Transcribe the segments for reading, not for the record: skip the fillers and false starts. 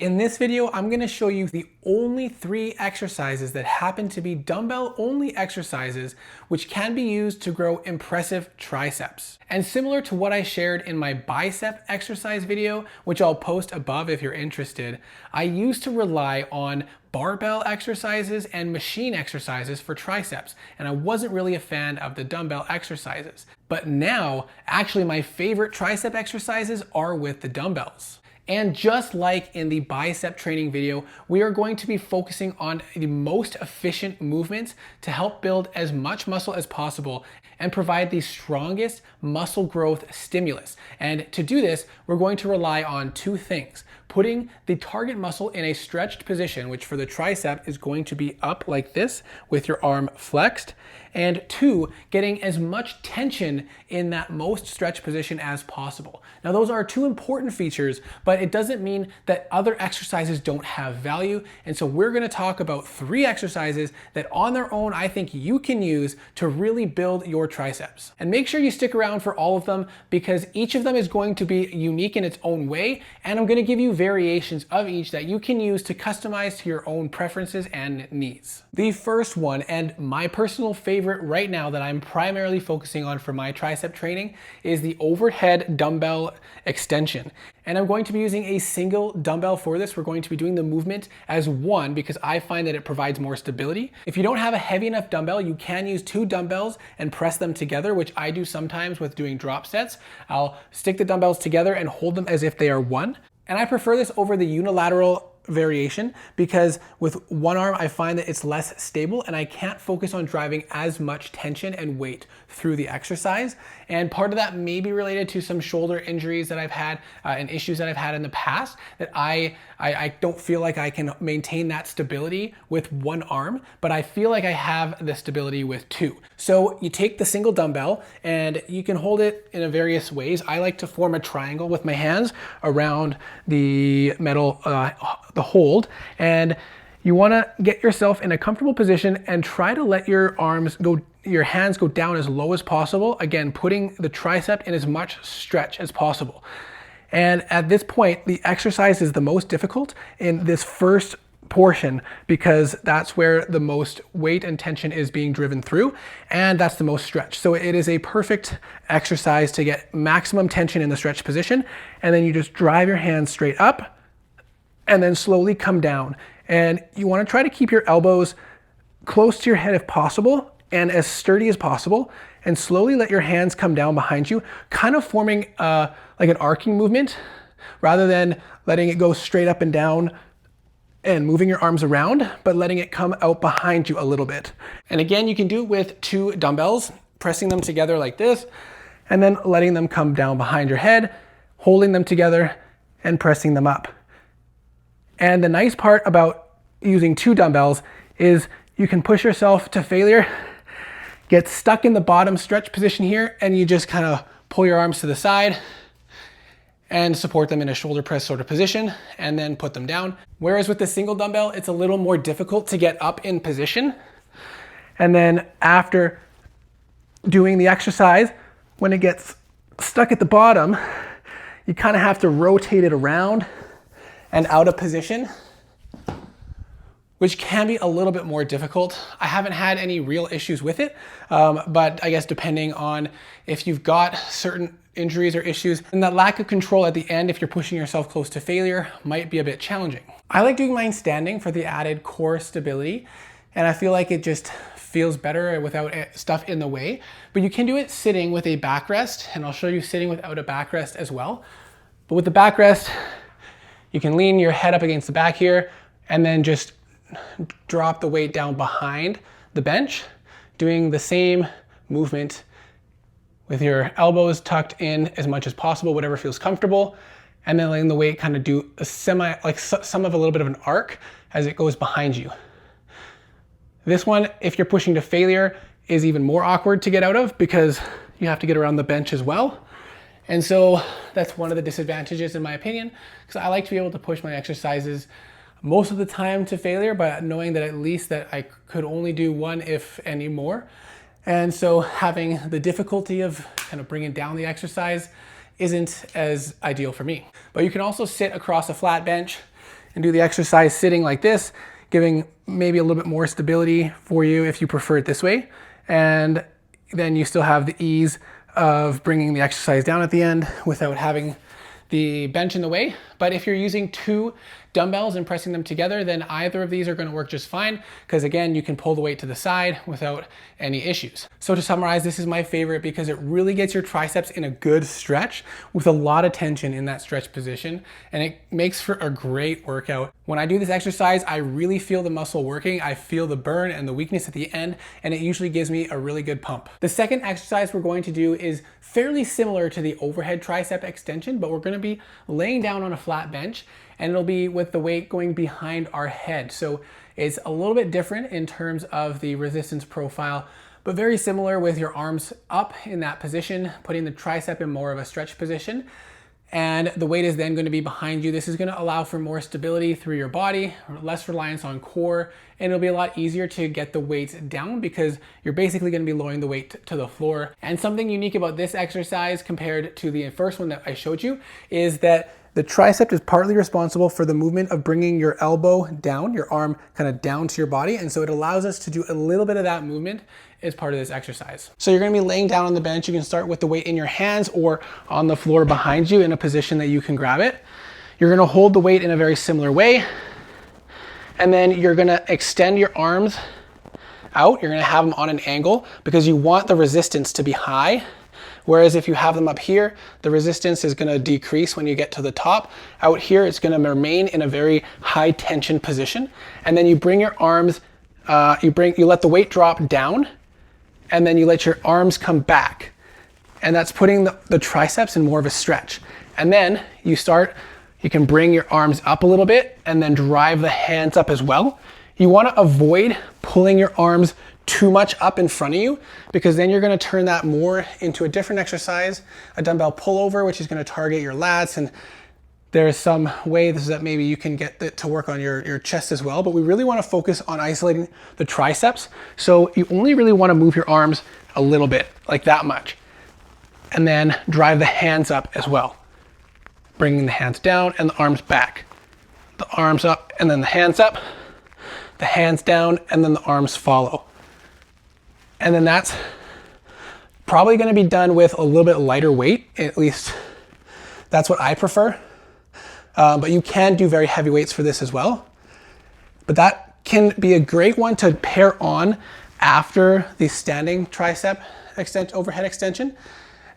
In this video, I'm going to show you the only 3 exercises that happen to be dumbbell-only exercises which can be used to grow impressive triceps. And similar to what I shared in my bicep exercise video, which I'll post above if you're interested, I used to rely on barbell exercises and machine exercises for triceps, and I wasn't really a fan of the dumbbell exercises. But now, actually my favorite tricep exercises are with the dumbbells. And just like in the bicep training video, we are going to be focusing on the most efficient movements to help build as much muscle as possible and provide the strongest muscle growth stimulus. And to do this, we're going to rely on 2 things. Putting the target muscle in a stretched position, which for the tricep is going to be up like this with your arm flexed. And 2, getting as much tension in that most stretched position as possible. Now those are 2 important features, but it doesn't mean that other exercises don't have value. And so we're gonna talk about 3 exercises that on their own I think you can use to really build your triceps. And make sure you stick around for all of them because each of them is going to be unique in its own way. And I'm gonna give you variations of each that you can use to customize to your own preferences and needs. The first one, and my personal favorite right now that I'm primarily focusing on for my tricep training, is the overhead dumbbell extension. And I'm going to be using a single dumbbell for this. We're going to be doing the movement as one because I find that it provides more stability. If you don't have a heavy enough dumbbell, you can use 2 dumbbells and press them together, which I do sometimes with doing drop sets. I'll stick the dumbbells together and hold them as if they are one. And I prefer this over the unilateral variation because with one arm I find that it's less stable and I can't focus on driving as much tension and weight through the exercise. And part of that may be related to some shoulder injuries that I've had and issues that I've had in the past that I don't feel like I can maintain that stability with one arm, but I feel like I have the stability with 2. So you take the single dumbbell and you can hold it in various ways. I like to form a triangle with my hands around the metal the hold, and you want to get yourself in a comfortable position and try to let your hands go down as low as possible. Again, putting the tricep in as much stretch as possible. And at this point, the exercise is the most difficult in this first portion because that's where the most weight and tension is being driven through, and that's the most stretch. So it is a perfect exercise to get maximum tension in the stretch position, and then you just drive your hands straight up and then slowly come down. And you want to try to keep your elbows close to your head if possible and as sturdy as possible, and slowly let your hands come down behind you, kind of forming like an arcing movement rather than letting it go straight up and down and moving your arms around, but letting it come out behind you a little bit. And again, you can do it with 2 dumbbells, pressing them together like this, and then letting them come down behind your head, holding them together and pressing them up. And the nice part about using 2 dumbbells is you can push yourself to failure, get stuck in the bottom stretch position here, and you just kind of pull your arms to the side and support them in a shoulder press sort of position and then put them down. Whereas with the single dumbbell, it's a little more difficult to get up in position. And then after doing the exercise, when it gets stuck at the bottom, you kind of have to rotate it around and out of position, which can be a little bit more difficult. I haven't had any real issues with it, but I guess depending on if you've got certain injuries or issues, and that lack of control at the end, if you're pushing yourself close to failure, might be a bit challenging. I like doing mine standing for the added core stability, and I feel like it just feels better without stuff in the way. But you can do it sitting with a backrest, and I'll show you sitting without a backrest as well. But with the backrest, you can lean your head up against the back here and then just drop the weight down behind the bench, doing the same movement with your elbows tucked in as much as possible, whatever feels comfortable, and then letting the weight kind of do a some of a little bit of an arc as it goes behind you. This one, if you're pushing to failure, is even more awkward to get out of because you have to get around the bench as well. And so that's one of the disadvantages in my opinion, because I like to be able to push my exercises most of the time to failure, but knowing that at least that I could only do 1 if any more. And so having the difficulty of kind of bringing down the exercise isn't as ideal for me. But you can also sit across a flat bench and do the exercise sitting like this, giving maybe a little bit more stability for you if you prefer it this way. And then you still have the ease of bringing the exercise down at the end without having the bench in the way. But if you're using 2 dumbbells and pressing them together, then either of these are going to work just fine, because again, you can pull the weight to the side without any issues. So to summarize, this is my favorite because it really gets your triceps in a good stretch with a lot of tension in that stretch position, and it makes for a great workout. When I do this exercise, I really feel the muscle working. I feel the burn and the weakness at the end, and it usually gives me a really good pump. The second exercise we're going to do is fairly similar to the overhead tricep extension, but we're going to be laying down on a flat bench, and it'll be with the weight going behind our head. So it's a little bit different in terms of the resistance profile, but very similar with your arms up in that position, putting the tricep in more of a stretch position. And the weight is then going to be behind you. This is going to allow for more stability through your body, less reliance on core, and it'll be a lot easier to get the weights down because you're basically going to be lowering the weight to the floor. And something unique about this exercise compared to the first one that I showed you is that the tricep is partly responsible for the movement of bringing your elbow down, your arm kind of down to your body. And so it allows us to do a little bit of that movement as part of this exercise. So you're going to be laying down on the bench. You can start with the weight in your hands or on the floor behind you in a position that you can grab it. You're going to hold the weight in a very similar way. And then you're going to extend your arms out. You're going to have them on an angle because you want the resistance to be high. Whereas if you have them up here, the resistance is going to decrease when you get to the top. Out here, it's going to remain in a very high tension position. And then you bring your arms, you let the weight drop down, and then you let your arms come back. And that's putting the triceps in more of a stretch. And then you can bring your arms up a little bit and then drive the hands up as well. You want to avoid pulling your arms too much up in front of you, because then you're going to turn that more into a different exercise, a dumbbell pullover, which is going to target your lats. And there's some ways that maybe you can get it to work on your chest as well, but we really want to focus on isolating the triceps. So you only really want to move your arms a little bit, like that much, and then drive the hands up as well, bringing the hands down and the arms back, the arms up and then the hands up, the hands down, and then the arms follow. And then that's probably going to be done with a little bit lighter weight. At least that's what I prefer. But you can do very heavy weights for this as well. But that can be a great one to pair on after the standing tricep overhead extension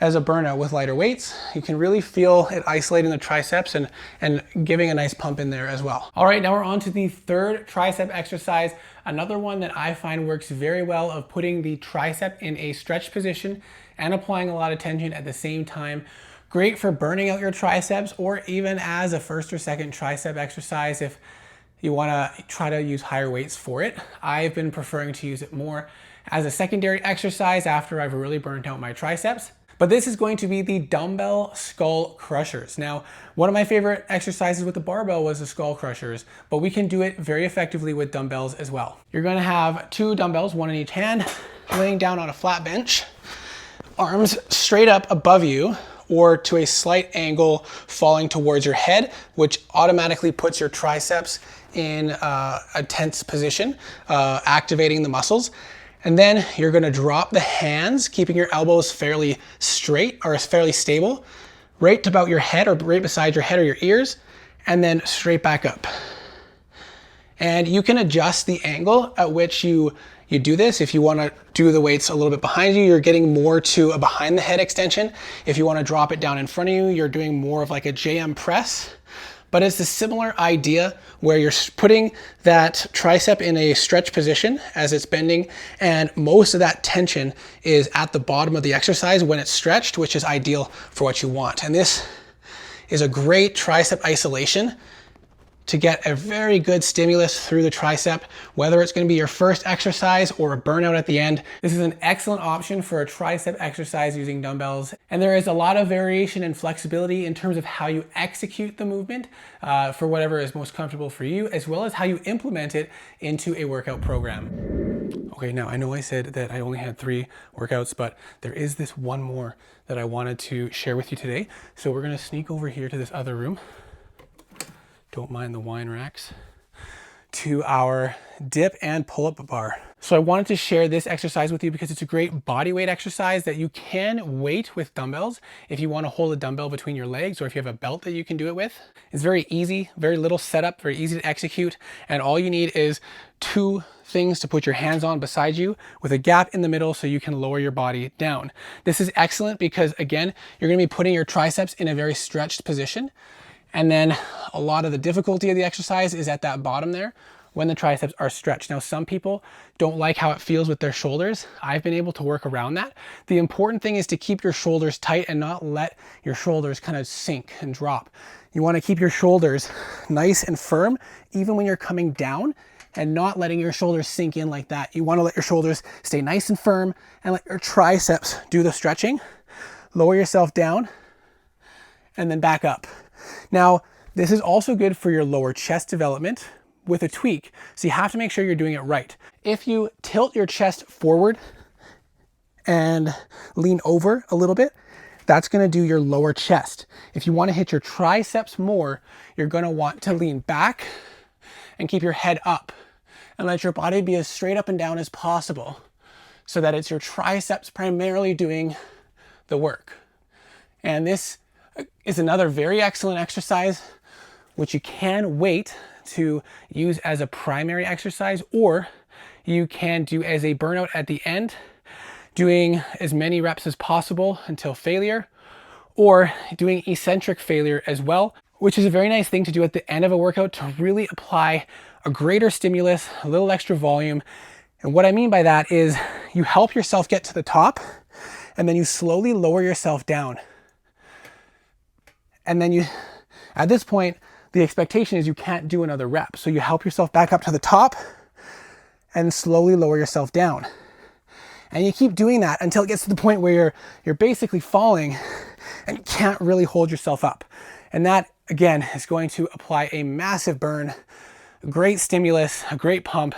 as a burnout with lighter weights. You can really feel it isolating the triceps and giving a nice pump in there as well. All right, now we're on to the third tricep exercise. Another one that I find works very well of putting the tricep in a stretch position and applying a lot of tension at the same time. Great for burning out your triceps, or even as a first or second tricep exercise if you want to try to use higher weights for it. I've been preferring to use it more as a secondary exercise after I've really burnt out my triceps. But this is going to be the dumbbell skull crushers. Now, one of my favorite exercises with the barbell was the skull crushers, but we can do it very effectively with dumbbells as well. You're going to have 2 dumbbells, one in each hand, laying down on a flat bench, arms straight up above you or to a slight angle falling towards your head, which automatically puts your triceps in a tense position, activating the muscles. And then you're going to drop the hands, keeping your elbows fairly straight or fairly stable, right about your head or right beside your head or your ears, and then straight back up. And you can adjust the angle at which you do this. If you want to do the weights a little bit behind you, you're getting more to a behind the head extension. If you want to drop it down in front of you, you're doing more of like a JM press. But it's a similar idea where you're putting that tricep in a stretch position as it's bending, and most of that tension is at the bottom of the exercise when it's stretched, which is ideal for what you want. And this is a great tricep isolation to get a very good stimulus through the tricep, whether it's going to be your first exercise or a burnout at the end. This is an excellent option for a tricep exercise using dumbbells. And there is a lot of variation and flexibility in terms of how you execute the movement for whatever is most comfortable for you, as well as how you implement it into a workout program. Okay, now I know I said that I only had 3 workouts, but there is this one more that I wanted to share with you today. So we're going to sneak over here to this other room. don't mind the wine racks, to our dip and pull-up bar. So I wanted to share this exercise with you because it's a great body weight exercise that you can weight with dumbbells if you want to hold a dumbbell between your legs, or if you have a belt that you can do it with. It's very easy, very little setup, very easy to execute, and all you need is 2 things to put your hands on beside you with a gap in the middle so you can lower your body down. This is excellent because, again, you're going to be putting your triceps in a very stretched position, and then a lot of the difficulty of the exercise is at that bottom there when the triceps are stretched. Now, some people don't like how it feels with their shoulders. I've been able to work around that. The important thing is to keep your shoulders tight and not let your shoulders kind of sink and drop. You want to keep your shoulders nice and firm, even when you're coming down, and not letting your shoulders sink in like that. You want to let your shoulders stay nice and firm and let your triceps do the stretching. Lower yourself down and then back up. Now, this is also good for your lower chest development with a tweak. So you have to make sure you're doing it right. If you tilt your chest forward and lean over a little bit, that's going to do your lower chest. If you want to hit your triceps more, you're going to want to lean back and keep your head up and let your body be as straight up and down as possible so that it's your triceps primarily doing the work. And this is another very excellent exercise which you can weight to use as a primary exercise, or you can do as a burnout at the end, doing as many reps as possible until failure, or doing eccentric failure as well, which is a very nice thing to do at the end of a workout to really apply a greater stimulus, a little extra volume. And what I mean by that is you help yourself get to the top and then you slowly lower yourself down. And then at this point, the expectation is you can't do another rep. So you help yourself back up to the top and slowly lower yourself down. And you keep doing that until it gets to the point where you're basically falling and you can't really hold yourself up. And that, again, is going to apply a massive burn, a great stimulus, a great pump,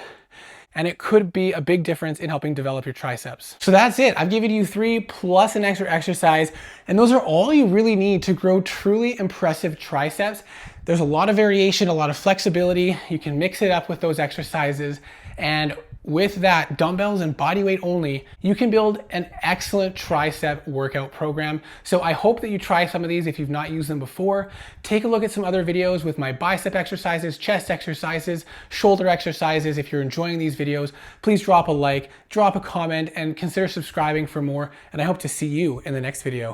and it could be a big difference in helping develop your triceps. So that's it. I've given you 3 plus an extra exercise, and those are all you really need to grow truly impressive triceps. There's a lot of variation, a lot of flexibility. You can mix it up with those exercises, and with that, dumbbells and body weight only, you can build an excellent tricep workout program. So I hope that you try some of these if you've not used them before. Take a look at some other videos with my bicep exercises, chest exercises, shoulder exercises. If you're enjoying these videos, please drop a like, drop a comment, and consider subscribing for more. And I hope to see you in the next video.